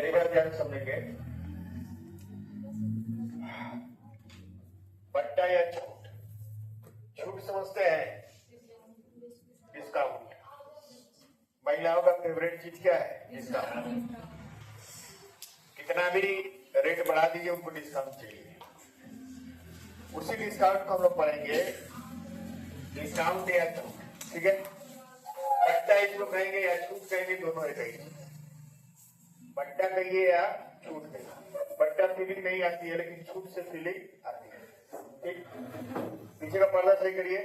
मेरी बात ध्यान से समझेंगे। बट्टा या छूट, छूट समझते हैं, डिस्काउंट। महिलाओं का फेवरेट चीज क्या है? डिस्काउंट। कितना भी रेट बढ़ा दीजिए, उनको डिस्काउंट चाहिए। उसी डिस्काउंट को हम लोग पढ़ेंगे, डिस्काउंट या छूट। ठीक है, बट्टा इसको कहेंगे या छूट कहेंगे, दोनों एक ही। बट्टा कहिए या छूट कहिए। बट्टा फीलिंग नहीं आती है, लेकिन छूट से फीलिंग आती है। ठीक, पीछे का पर्दा सही करिए।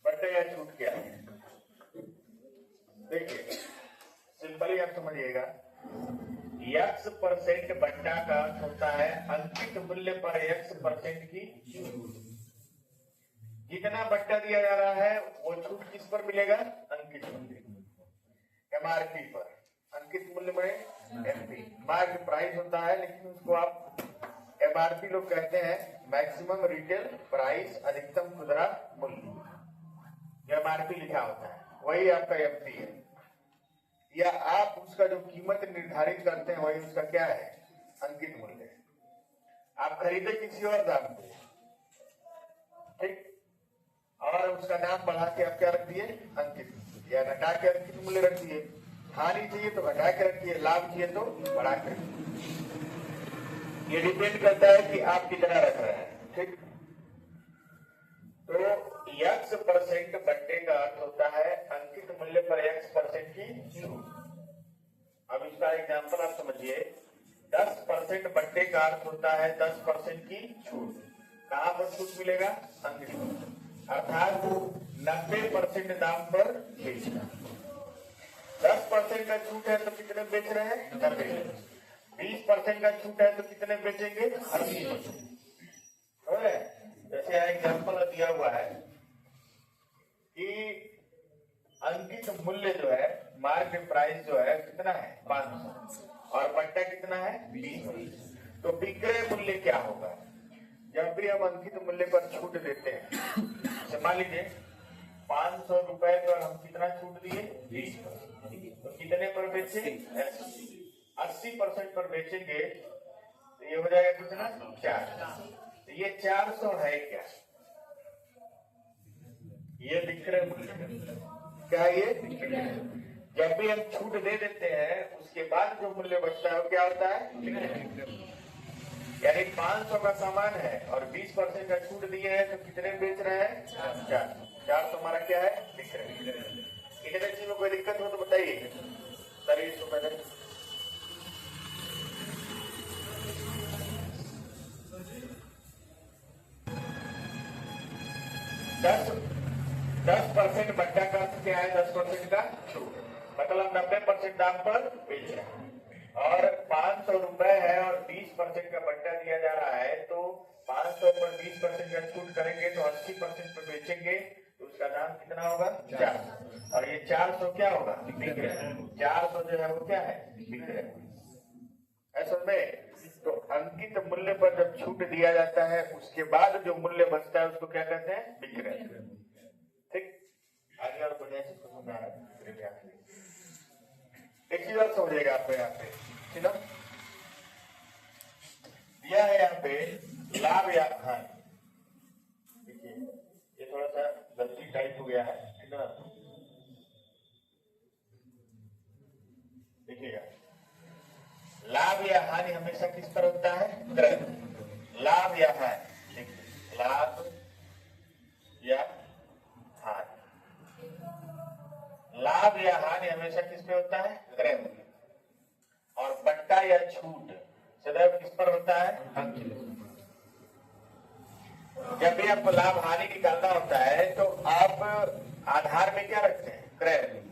बट्टा या छूट क्या है? देखिए, सिंपली आप समझिएगा। X% बट्टा का अर्थ होता है अंकित मूल्य पर X% की छूट। जितना बट्टा दिया जा रहा है वो छूट किस पर मिलेगा? अंकित मूल्य, MRP पर। अंकित मूल्य में MP मार्केट प्राइस होता है, लेकिन उसको आप MRP लोग कहते हैं, मैक्सिमम रिटेल प्राइस, अधिकतम खुदरा मूल्य। MRP लिखा होता है, वही आपका MP है। या आप उसका जो कीमत निर्धारित करते हैं वही उसका क्या है? अंकित मूल्य। आप खरीदे किसी और दाम पे, ठीक, और उसका दाम बढ़ा के आप क्या रख दिए? अंकित, या घटा के अंकित मूल्य रख दिए। हानि चाहिए तो घटा के रखिए, लाभ चाहिए तो बढ़ा के। ये डिपेंड करता है कि आप कितना रख रहे हैं। ठीक, तो X% बट्टे का अर्थ होता है अंकित मूल्य पर X% की छूट। अब इसका एग्जांपल आप समझिए। 10% बट्टे का अर्थ होता है 10% की छूट। कहां पर छूट मिलेगा? अंकित मूल्य, अर्थात 90% दाम पर बेचना। 10% का छूट है तो कितने बेच रहे हैं? 90। 20% का छूट है तो कितने बेचेंगे? 80%। जैसे एग्जाम्पल दिया हुआ है कि अंकित मूल्य जो है, मार्केट प्राइस जो है कितना है? 500, और बट्टा कितना है? 20। तो विक्रय मूल्य क्या होगा? जब भी हम अंकित मूल्य पर छूट देते हैं, मान लीजिए 500 रुपए पर हम कितना छूट दिए? 20%। तो कितने पर बेचे? 80% पर बेचेंगे तो ये हो जाएगा कितना? 4। तो ये 400 है क्या? ये विक्रय मूल्य। क्या ये? जब भी हम छूट दे देते हैं उसके बाद जो मूल्य बचता है वो क्या होता है? यानी 500 का सामान है और 20% का छूट दिए हैं तो कितने बेच रहे हैं? 400 हमारा क्या है? विक्रय। इतने चीज में कोई दिक्कत हो तो बताइए। सर इसको पहले 10% बट्टा का अर्थ क्या है? 10% का छूट, मतलब 90% दाम पर बेच रहे हैं। और 500 रुपए है और 20% का बट्टा दिया जा रहा है, तो 500 पर 20% का छूट करेंगे तो 80% पर बेचेंगे तो उसका दाम कितना होगा? 400। और ये 400 क्या होगा? विक्रय। 400 जो है वो क्या है? विक्रय। ऐसा में तो अंकित मूल्य पर जब छूट दिया जाता है उसके बाद जो मूल्य बचता है उसको क्या कहते हैं? विक्रय। ठीक, आगे और बढ़िया से समझ आ रहा है। एक चीज और समझिएगा आपको यहाँ पे, ठीक ना? यह है यहाँ पे लाभ या हानि। देखिए ये थोड़ा सा गलती टाइप हो गया है, ठीक ना? देखिएगा, लाभ या हानि हमेशा किस पर होता है? क्रय। लाभ या हानि, देखिए लाभ या हानि, लाभ या हानि हमेशा किस पे होता है? क्रय मूल्य। और बट्टा या छूट सदैव किस पर होता है? अंकित। जब भी आपको लाभ हानि निकालना होता है तो आप आधार में क्या रखते हैं? क्रय मूल्य।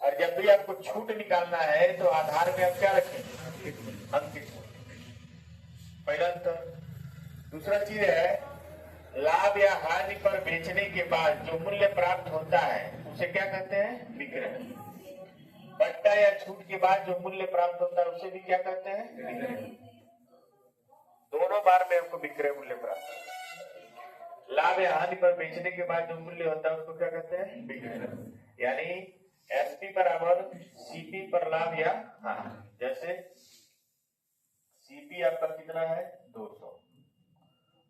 और जब भी आपको छूट निकालना है तो आधार में आप क्या रखेंगे? अंकित। पहला अंतर। दूसरा चीज है, लाभ या हानि पर बेचने के बाद जो मूल्य प्राप्त होता है उसे क्या कहते हैं? विक्रय। बट्टा या छूट के बाद जो मूल्य प्राप्त होता है उसे भी क्या कहते हैं? विक्रय। दोनों बार में आपको विक्रय मूल्य प्राप्त होता है। लाभ या हानि पर बेचने के बाद जो मूल्य होता है उसको क्या कहते हैं? विक्रय। यानी एसपी बराबर सीपी पर लाभ या हानि। जैसे सीपी आपका कितना है 200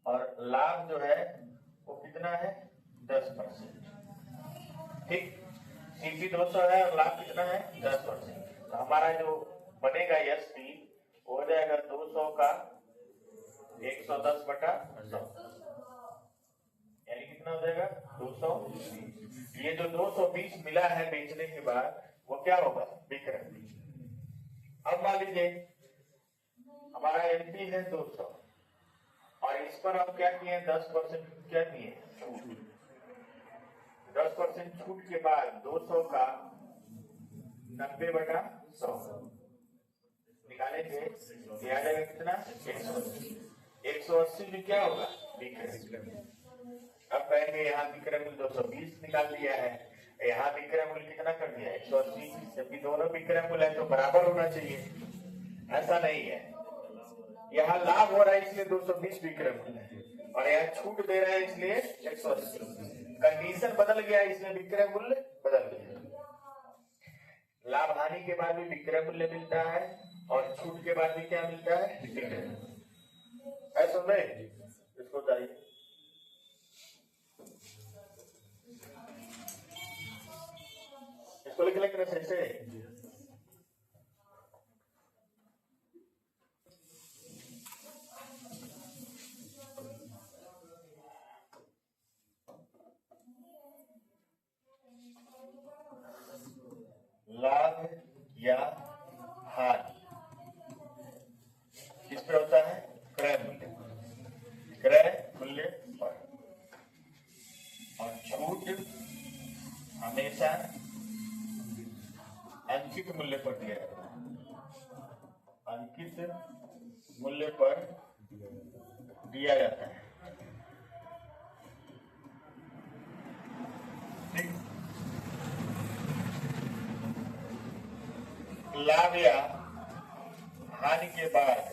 और लाभ जो है वो कितना है 10%। ठीक, सीपी 200 है और लाभ कितना है 10%। तो हमारा जो बनेगा एसपी हो जाएगा 200 का 110 बटा 100, यानी कितना हो जाएगा 220। ये जो 220 मिला है बेचने के बाद वो क्या होगा बिक रहा। अब मान लीजिए हमारा एमपी है 200 और इस पर हम क्या किए 10% क्या किए छूट। 10% छूट के बाद 200 का 90 बटा 100 निकालेंगे, आ जाएगा कितना 180। 180 में क्या होगा विक्रय। अब कहेंगे यहाँ विक्रय मूल्य 220 निकाल दिया है, यहाँ विक्रय मूल्य कितना कर दिया 180, जबकि दोनों विक्रय मूल्य है तो बराबर होना चाहिए। ऐसा नहीं है, यहाँ लाभ हो रहा है इसलिए 220 विक्रय मूल्य है और यहाँ छूट दे रहा है इसलिए 180। कंडीशन बदल गया इसलिए विक्रय मूल्य बदल गया। लाभ हानि के बाद भी विक्रय मूल्य मिलता है और छूट के बाद भी क्या मिलता है विक्रय मूल्य। ऐसा नहीं, इसको चाहिए इसको लिख लेंगे सही से। लाभ या हानि किस पे होता है क्रय मूल्य, क्रय मूल्य पर, और छूट हमेशा अंकित मूल्य पर दिया जाता है। अंकित मूल्य पर दिया जाता है। ठीक, लाभ या हानि के बाद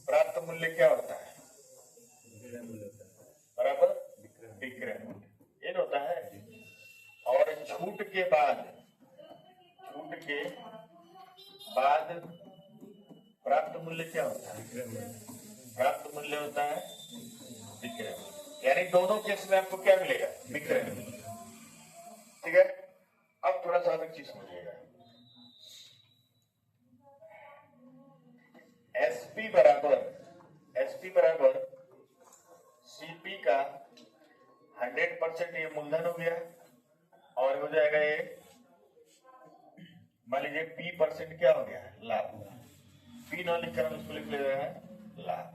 प्राप्त मूल्य क्या होता है बराबर विक्रय मूल्य, ये होता है। और छूट के बाद प्राप्त मूल्य क्या होता है प्राप्त मूल्य होता है विक्रय मूल्य, यानी दोनों केस में आपको क्या मिलेगा विक्रय मूल्य। ठीक है, अब थोड़ा सा एक चीज समझिएगा। एसपी बराबर सीपी का 100% ये मूलधन हो गया और हो जाएगा ये मान लीजिए P% क्या हो गया लाभ। P ना लिखकर हम इसको लिख ले रहे हैं लाभ।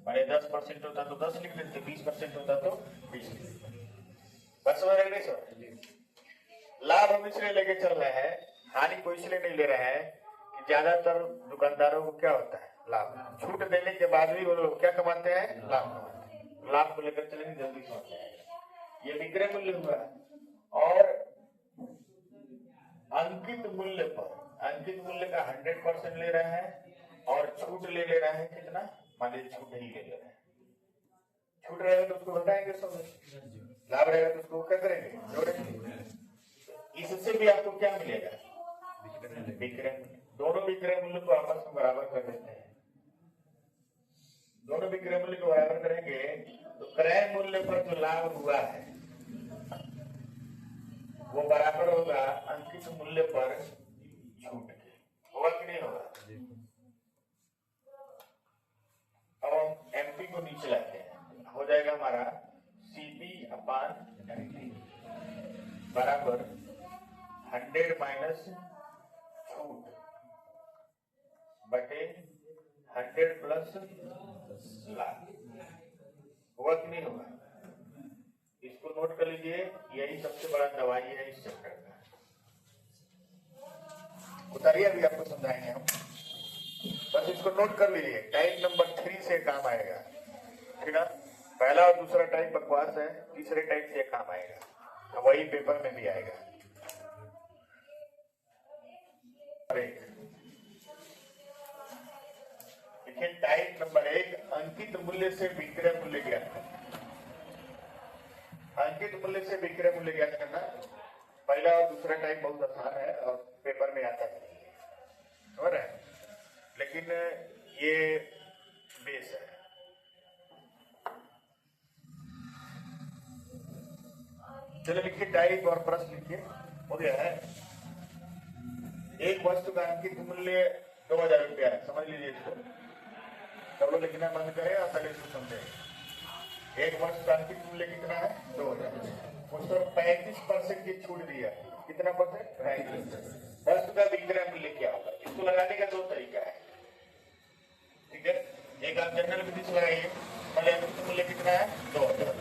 माने 10% होता तो 10 लिख लेते, 20% होता तो 20 लिख लेते। बस समझ रहे नहीं? लाभ हम इसलिए लेके चल रहे हैं, हानि को इसलिए नहीं ले रहे हैं कि ज्यादातर दुकानदारों को क्या होता है लाभ। छूट देने के बाद भी वो लोग क्या कमाते हैं लाभ कमाते हैं। लाभ को लेकर चलेंगे जल्दी समझ जाएगा। ये विक्रय मूल्य हुआ और अंकित मूल्य का 100% ले रहे हैं और छूट ले रहे हैं कितना, मान लीजिए छूट नहीं ले रहे हैं। छूट रहेगा तो उसको घटाएंगे सब, लाभ रहेगा तो उसको क्या करेंगे जोड़ेंगे। इससे भी आपको क्या मिलेगा विक्रय मूल्य। दोनों विक्रय मूल्य को आपस में बराबर कर देते हैं। दोनों विक्रय मूल्य को बराबर करेंगे तो क्रय मूल्य पर जो लाभ हुआ है वो बराबर होगा अंकित मूल्य पर छूट के। होगा कि नहीं होगा? अब हम एमपी को नीचे लाते हैं, हो जाएगा हमारा सीपी अपान एमपी बराबर 100 माइनस छूट बटे 100 प्लस लाभ। होगा कि नहीं होगा? इसको नोट कर लीजिए, यही सबसे बड़ा दवाई है इस चैप्टर का। उतारिए, अभी आपको समझाएंगे हम, बस इसको नोट कर लीजिए। टाइप नंबर 3 से काम आएगा, ठीक है। पहला और दूसरा टाइप बकवास है, तीसरे टाइप से काम आएगा, तो वही पेपर में भी आएगा। देखिए टाइप नंबर 1 अंकित मूल्य से विक्रय मूल्य ज्ञात। अंकित मूल्य से विक्रय मूल्य ज्ञात करना। पहला और दूसरा टाइप बहुत आसान है और पेपर में आता नहीं है, समझ रहे हैं? लेकिन ये बेस है। चलो लिखिए, टाइप और प्रश्न लिखिए। हो गया है। एक वस्तु का अंकित मूल्य 2000 रुपया है, समझ लीजिए इसको। सब लोग लिखना बंद करें और पहले इसको समझें। एक वस्तु का अंकित मूल्य कितना है? 2000। उस पर 35% की छूट दी है। कितना परसेंट? 35%। वस्तु का विक्रय मूल्य क्या होगा? इसको लगाने का दो तरीका है, ठीक है? एक आप जनरल विधि से लगाइए। पहले अंकित मूल्य कितना है? 2000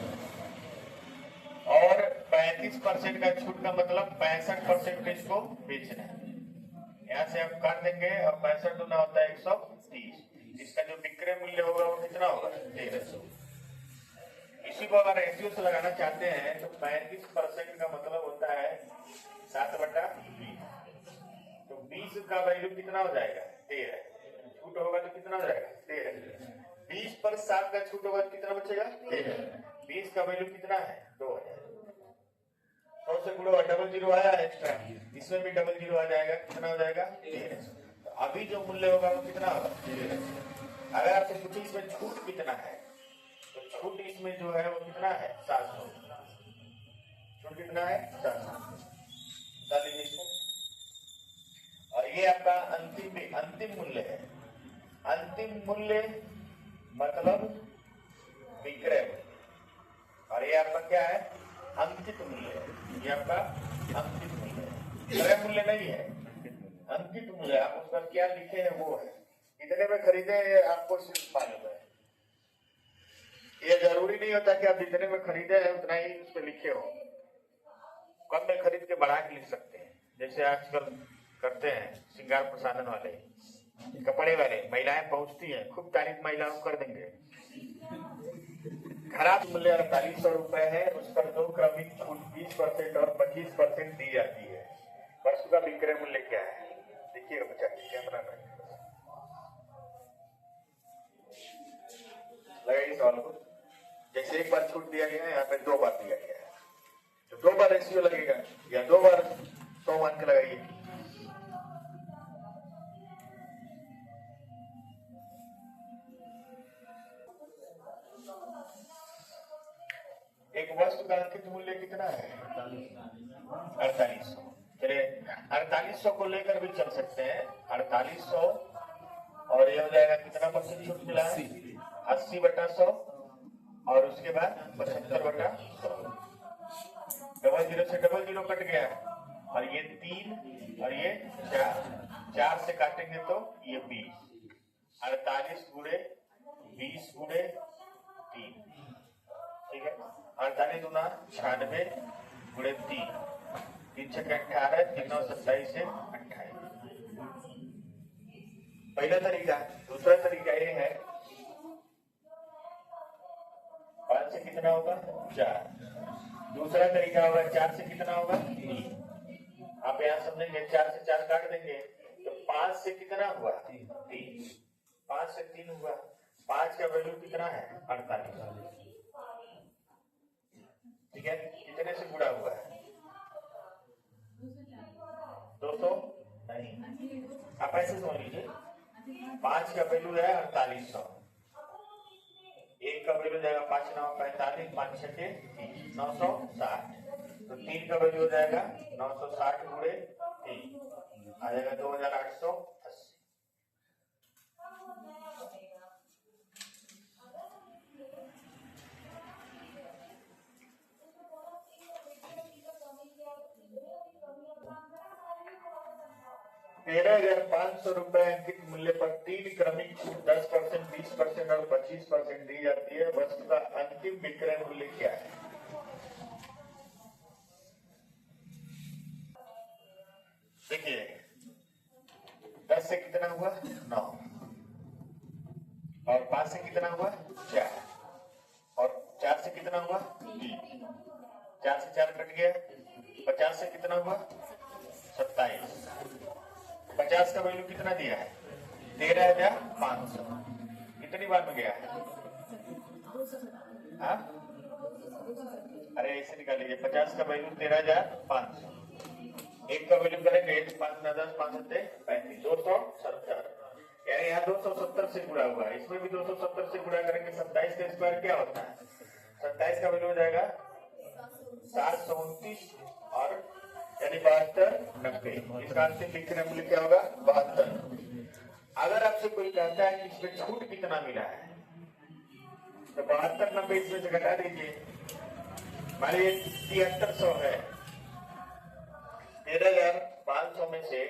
और 35% का छूट का मतलब 65% इसको बेचना है। यहाँ से आप काट देंगे और 65 गुना होता है 130। इसका जो विक्रय मूल्य होगा वो कितना होगा? 1300। इसी को अगर रेशियो से लगाना चाहते हैं तो 35% का मतलब होता है 7/20। तो 20 का वैल्यू कितना हो जाएगा? 13। छूट होगा तो कितना हो जाएगा? 13। 20 पर 7 का छूट होगा तो कितना बचेगा? 13। 20 का वैल्यू कितना है? 2000। और से गुणा डबल जीरो आया एक्स्ट्रा, इसमें भी डबल जीरो आ जाएगा। कितना हो जाएगा? 1300। तो अभी जो मूल्य होगा वो कितना होगा? 1300। अगर आपसे पूछे इसमें छूट कितना है तो छूट इसमें जो है वो कितना है? 700। छूट कितना है? 700। डाल लीजिए इसको। और ये आपका अंतिम मूल्य है। अंतिम मूल्य मतलब विक्रय मूल्य, और ये आपका क्या है? अंकित मूल्य है। ये आपका अंकित मूल्य है, क्रय मूल्य नहीं है, अंकित मूल्य। आप उस पर क्या लिखे हैं वो है। कितने में खरीदे आपको सिर्फ मालूम है। ये जरूरी नहीं होता कि आप जितने में खरीदे हैं उतना ही उस पर लिखे हो। कम में खरीद के बढ़ा के लिख सकते हैं, जैसे आजकल करते हैं श्रृंगार प्रसाधन वाले, कपड़े वाले। महिलाएं पहुंचती हैं, खूब तारीफ महिलाओं कर देंगे। खराब मूल्य 4800 रुपए है, उस पर 2 क्रमिक छूट 20% और 25% दी जाती है। वस्तु का विक्रय मूल्य क्या है? देखिएगा बच्चा, कैमरा में लगाइए सवाल को। जैसे एक बार छूट दिया गया है, यहाँ पे 2 बार दिया गया है, तो 2 बार रेशियो लगेगा या 2 बार 100 मान के लगाइए। एक वस्तु का अंकित मूल्य कितना है? 4800। चलिए 4800 को लेकर भी चल सकते हैं। 4800 और ये हो जाएगा कितना परसेंट छूट मिला है? 80/100 और उसके बाद 75/100। डबल जीरो से डबल जीरो कट गया और ये 3 और ये 4 से काटेंगे तो ये 20। 48 गुणे 20 गुणे 3, ठीक है? 48 गुना 96 गुणे 3, 3 से 18, 3 9 27 से 28। पहला तरीका। दूसरा तरीका ये है, 5 से कितना होगा? 4। दूसरा तरीका होगा 4 से कितना होगा? 3। आप यहाँ समझेंगे, 4 से 4 काट देंगे तो 5 से कितना हुआ? 3। 5 से 3 हुआ। 5 का वैल्यू कितना है? 48। ठीक है? कितने से गुणा हुआ है? 200 नहीं, आप ऐसे समझ लीजिए। 5 का वैल्यू है 4800, 1 का वैल्यू जाएगा 5 9 45, 5 6 30, 960। तो 3 का वैल्यू हो जाएगा 960 गुणे 3, आ जाएगा 2880। ₹13,500 अंकित मूल्य पर 3 क्रमिक छूट 10%, 20% और 25% दी जाती है। वस्तु का अंतिम विक्रय मूल्य क्या है? देखिए 10 से कितना हुआ? 9 और 5 से कितना हुआ? 4 और 4 से कितना हुआ? 3। 4 से 4 कट गया। 50 से कितना हुआ? 27। 50 का वैल्यू कितना दिया है? 13,500। कितनी बार में गया है? अरे ऐसे निकाल लीजिए, 50 का वैल्यू 13,500, एक का वैल्यू करेंगे 5 10 5 35 270, यानी यहाँ 270 से गुणा हुआ है, इसमें भी 270 से गुणा करेंगे। 27 का स्क्वायर क्या होता है? 27 का वैल्यू हो जाएगा 729 और यानी 72 90। इसका अंतिम लिखने मूल्य क्या होगा? 72। अगर आपसे कोई कहता है कि इसमें छूट कितना मिला है, तो 72 90 इसमें से घटा दीजिए। मान लीजिए 7300 है, 13,500 में से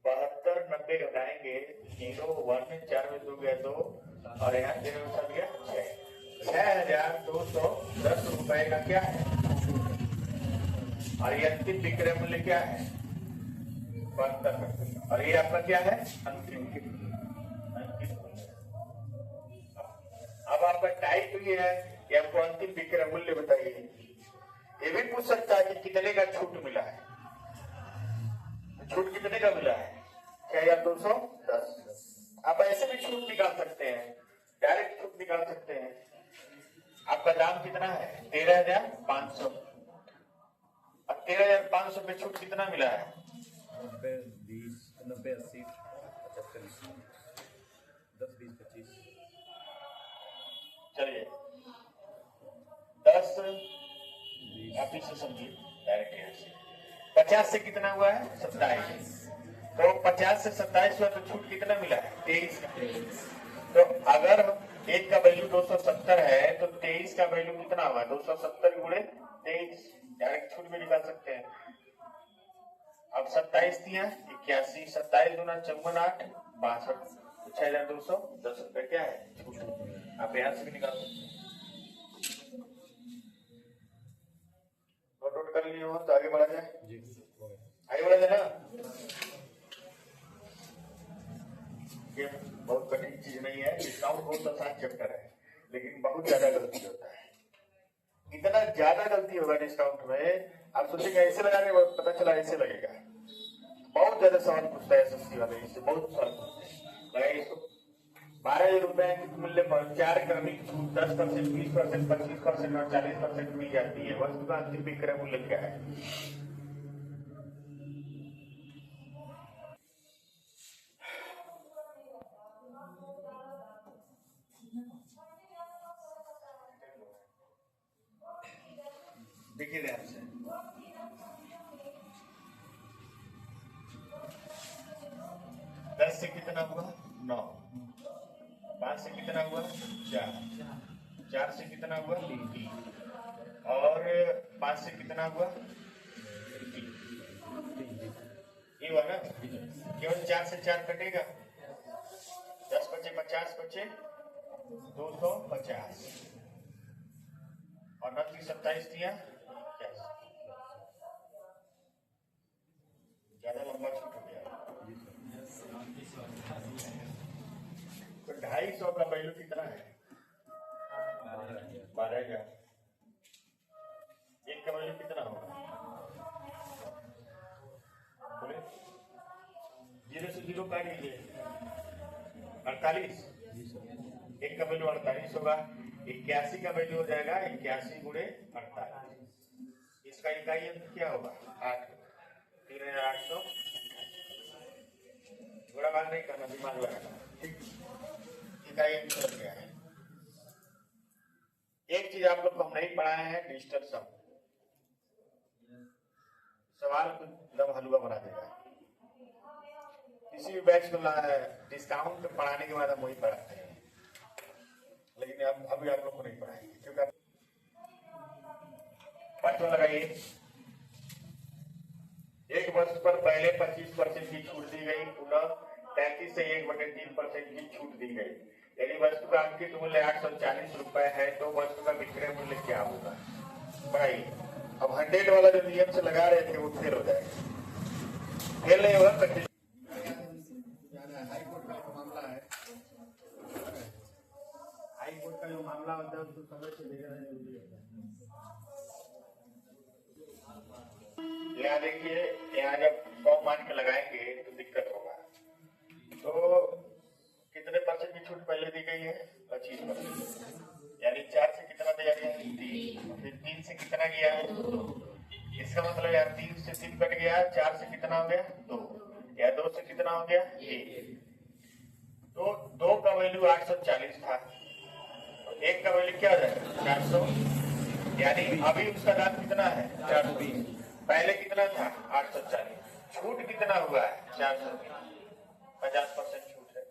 72 90 घटाएंगे, 0 1 4 में 2 गया 2 और यहाँ 0 में 7 गया 6, 6,210 रुपए का क्या है? और ये अंतिम विक्रय मूल्य क्या है? 72। और ये आपका क्या है? अंतिम मूल्य। अब आपका टाइप ये है कि आपको अंतिम विक्रय मूल्य बताइए। ये भी पूछ सकता है कि कितने का छूट मिला है, छूट कितने का मिला है? 6,210। आप ऐसे भी छूट निकाल सकते हैं, डायरेक्ट छूट निकाल सकते हैं। आपका दाम कितना है? 13,500। अब 13,500 पे छूट कितना मिला है? 90 20 90 80 75 10 20 25। चलिए 10 आप इसे समझिए डायरेक्ट यहाँ से। 50 से कितना हुआ है? 27। तो 50 से 27 हुआ तो छूट कितना मिला है? 23। तो अगर एक का वैल्यू 270 है तो 23 का वैल्यू कितना होगा? 270 गुणे 23, डायरेक्ट छूट भी निकाल सकते हैं। अब 27 दिया 81, 27 गुना 54 8 62, 6,210 रुपए क्या है? छूट। आप यहाँ से भी निकाल सकते हैं। नोट कर लिए हो तो आगे बढ़ा जाए, आगे बढ़ा जाए ना। ये बहुत कठिन चीज नहीं है, डिस्काउंट बहुत आसान चैप्टर है, लेकिन बहुत ज्यादा गलती होता है। इतना ज्यादा गलती होगा डिस्काउंट में, आप सोचेंगे ऐसे लगाने, पता चला ऐसे लगेगा। बहुत ज्यादा सवाल पूछता है एसएससी वाले, इससे बहुत सवाल पूछते हैं। इसको 12,000 रुपए के मूल्य पर 4 क्रमिक छूट 10%, 20%, 25% और 40% दी जाती है। वस्तु का अंतिम विक्रय मूल्य क्या है? देखिए ध्यान से, 10 से कितना हुआ? 9, 5 से कितना हुआ? 4, 4 से कितना हुआ? 3 और 5 से कितना हुआ? 3। ये हुआ ना? केवल 4 से 4 कटेगा, 10 बचे 50 बचे 250 और 9 27 दिया 81। ज्यादा लंबा छूट हो गया। तो 250 का वैल्यू कितना है? 12,000। एक का वैल्यू कितना होगा? बोले 0 से 0 काट लीजिए, 48। एक का वैल्यू 48 होगा, 81 का वैल्यू हो जाएगा 81 गुणे 48। इसका इकाई अंक क्या होगा? 8। 3,800। थोड़ा बात नहीं करना, दिमाग लगाना, ठीक। इकाई अंक लग गया है। एक चीज आप लोग को हम नहीं पढ़ाए हैं, डिजिटल सम। सवाल को एकदम हलवा बना देगा। किसी भी बैच को डिस्काउंट पढ़ाने के बाद हम वही पढ़ाते हैं, लेकिन अब अभी आप लोग को नहीं पढ़ाएंगे, क्योंकि पांचवा लगाइए। एक वर्ष पर पहले 25% की छूट दी गई, पुनः 33 से 1/3% की छूट दी गई। यदि वस्तु का अंकित मूल्य 840 रुपए है तो वस्तु का विक्रय मूल्य क्या होगा? भाई अब 100 वाला जो नियम से लगा रहे थे वो फेल हो जाएगा। फेल नहीं होगा, हाईकोर्ट का जो मामला है, हाईकोर्ट का जो मामला होता है उसको समय से देखना जरूरी होता है। यहाँ देखिए, यहाँ जब 100 मान के लगाएंगे तो दिक्कत होगा। तो कितने % की छूट पहले दी गई है? 25%, यानी 4 से कितना पे जा रही है 3, फिर 3 से कितना गया, इसका मतलब यार 3 से 3 कट गया, 4 से कितना हो गया 2, या 2 से कितना हो गया 1, तो 2 का वैल्यू 840 था, तो 1 का वैल्यू क्या हो जाएगा 400, यानी अभी उसका दाम कितना है 420, पहले कितना था 840, छूट कितना हुआ है 420, 50% छूट है।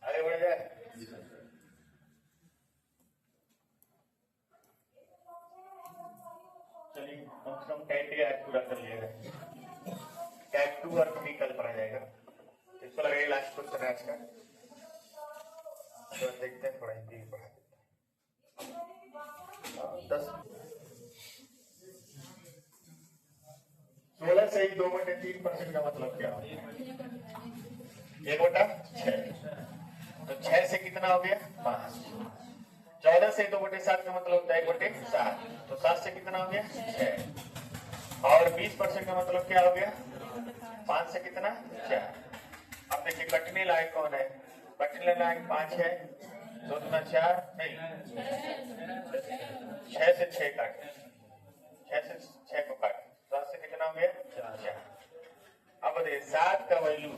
आगे बढ़ जाए, चलिए कम से कम टैग आज पूरा कर लिएगा, टैग 2 और विकल्प रह जाएगा, इसको लगेगा लास्ट क्वेश्चन है आज का, तो देखते हैं थोड़ा हिंदी पढ़ा देते हैं। 16 से ही 2/3% का मतलब क्या होता है 1/6, तो 6 से कितना हो गया 5, 14 से 2/7 का मतलब होता है 1/7, तो 7 से कितना हो गया 6, और 20% का मतलब क्या हो गया 5 से कितना 4। अब देखिए कटने लायक कौन है, कटने लायक 5 है, 2 दूना 4 नहीं, 6 से 6 काट, 6 से 6 को काट, 7 से कितना हो गया 4। अब देखिए 7 का वैल्यू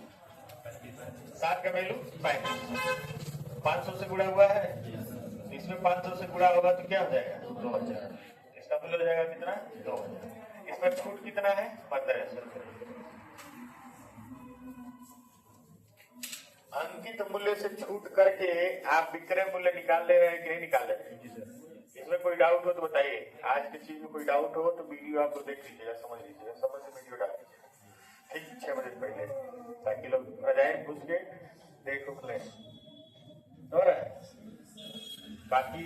35, 500 से गुणा हुआ है, इसमें 500 से गुणा होगा तो क्या हो जाएगा 2000, इसका मूल्य हो जाएगा कितना 2000, इसमें छूट कितना है 1500 रुपये। अंकित मूल्य से छूट करके आप विक्रय मूल्य निकाल ले रहे हैं कि नहीं निकाल ले रहे हैं, इसमें कोई डाउट हो तो बताइए, आज की चीज में कोई डाउट हो तो वीडियो आपको देख लीजिएगा, समझ लीजिएगा, समझ से वीडियो डाल दीजिएगा ठीक 6 बजे पहले, ताकि लोग रजाएं घुस के देख उठ लें, हो रहा है। बाकी